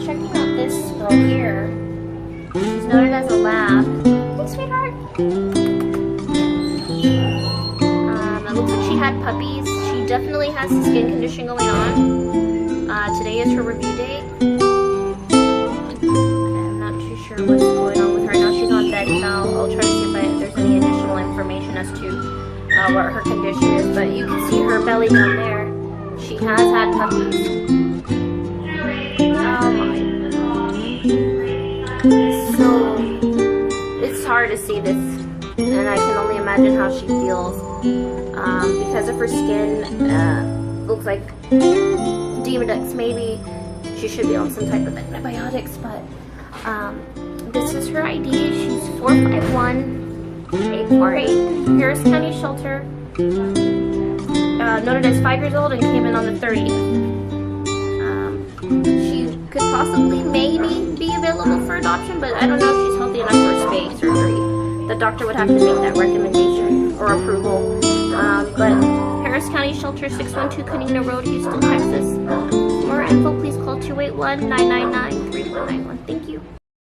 checking out this girl here. She's noted as a lab. Hey, sweetheart. It looks like she had puppies. She definitely has a skin condition going on. Today is her review date. I'm not too sure what's going on with her. Now she's on bed now. I'll try to see if there's any additional information as to what her condition is. But you can see her belly down there. She has had puppies. Oh my. So, it's hard to see this. And I can only imagine how she feels. Because of her skin, looks like Demodex. Maybe she should be on some type of antibiotics, but this is her ID. She's 451 848 Harris County Shelter. Noted as 5 years old and came in on the 30th. She could possibly, maybe, be available for adoption, but I don't know if she's healthy enough for a spay surgery. The doctor would have to make that recommendation or approval. But Harris County Shelter, 612 Canina Road, Houston, Texas. For more info, please call 281-999-3191. Thank you.